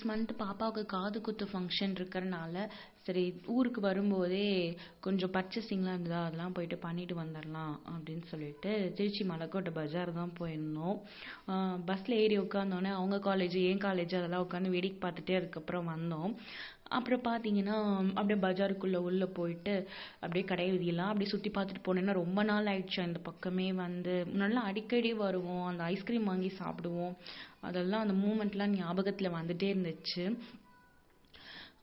Next month பாப்பாவுக்கு காது குத்து ஃபங்க்ஷன் இருக்கிறனால சரி ஊருக்கு வரும்போதே கொஞ்சம் பர்ச்சேசிங்லாம் இருந்ததா அதெல்லாம் போயிட்டு பண்ணிட்டு வந்துடலாம் அப்படின்னு சொல்லிட்டு திருச்சி மலைக்கோட்டை பஜார் தான் போயிருந்தோம். பஸ்ஸில் ஏறி உட்காந்தோடனே அவங்க காலேஜ் என் காலேஜ் அதெல்லாம் உட்காந்து வேடிக்கை பார்த்துட்டே அதுக்கப்புறம் வந்தோம். அப்புறம் பார்த்தீங்கன்னா அப்படியே பஜாருக்குள்ளே உள்ளே போயிட்டு அப்படியே கடை வீதியெல்லாம் அப்படியே சுற்றி பார்த்துட்டு போனேன்னா ரொம்ப நாள் ஆயிடுச்சு அந்த பக்கமே வந்து. முன்னாடிலாம் அடிக்கடி வருவோம், அந்த ஐஸ்கிரீம் வாங்கி சாப்பிடுவோம், அதெல்லாம் அந்த மூமெண்ட்லாம் ஞாபகத்தில் வந்துட்டே இருந்துச்சு.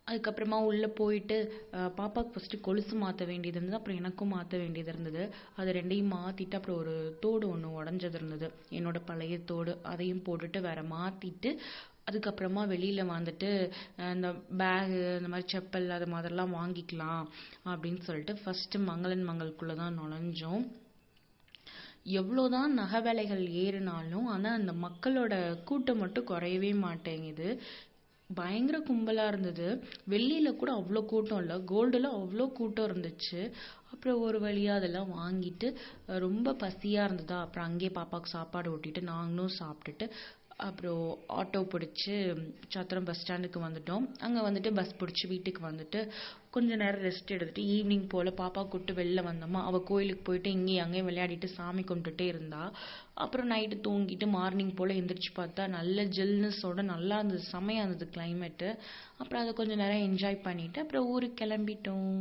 அதுக்கப்புறமா உள்ளே போயிட்டு பாப்பாவுக்கு ஃபஸ்ட்டு கொலுசு மாற்ற வேண்டியது இருந்தது, அப்புறம் எனக்கும் மாற்ற வேண்டியது இருந்தது. அது ரெண்டையும் மாற்றிட்டு அப்புறம் ஒரு தோடு ஒன்று உடஞ்சது இருந்தது, என்னோட பழைய தோடு, அதையும் போட்டுட்டு வேற மாற்றிட்டு அதுக்கப்புறமா வெளியில் வந்துட்டு இந்த பேகு இந்த மாதிரி செப்பல் அது மாதிரிலாம் வாங்கிக்கலாம் அப்படின்னு சொல்லிட்டு ஃபஸ்ட்டு மங்களன் மங்கல்குள்ளே தான் நுழைஞ்சோம். எவ்வளோதான் நகை விலைகள் ஏறினாலும் ஆனால் அந்த மக்களோட கூட்டம் மட்டும் குறையவே மாட்டேங்குது. பயங்கர கும்பலாக இருந்தது. வெள்ளியில் கூட அவ்வளோ கூட்டம் இல்லை, கோல்டில் அவ்வளோ கூட்டம் இருந்துச்சு. அப்புறம் ஒரு வழியாக அதெல்லாம் வாங்கிட்டு ரொம்ப பசியாக இருந்ததா அப்புறம் அங்கேயே பாப்பாவுக்கு சாப்பாடு ஊட்டிட்டு நாங்களும் சாப்பிட்டுட்டு அப்புறம் ஆட்டோ பிடிச்சி சத்திரம் பஸ் ஸ்டாண்டுக்கு வந்துட்டோம். அங்கே வந்துட்டு பஸ் பிடிச்சி வீட்டுக்கு வந்துட்டு கொஞ்சம் நேரம் ரெஸ்ட் எடுத்துட்டு ஈவினிங் போல் பாப்பா கூப்பிட்டு வெளில வந்தோமா. அவள் கோயிலுக்கு போயிட்டு இங்கேயும் அங்கேயும் விளையாடிட்டு சாமி கும்பிட்டுட்டே இருந்தா. அப்புறம் நைட்டு தூங்கிட்டு மார்னிங் போல் எந்திரிச்சு பார்த்தா நல்ல ஜில்னஸோட நல்லா இருந்தது, செமையாக இருந்தது கிளைமேட்டு. அப்புறம் அதை கொஞ்சம் நேரம் என்ஜாய் பண்ணிவிட்டு அப்புறம் ஊருக்கு கிளம்பிட்டோம்.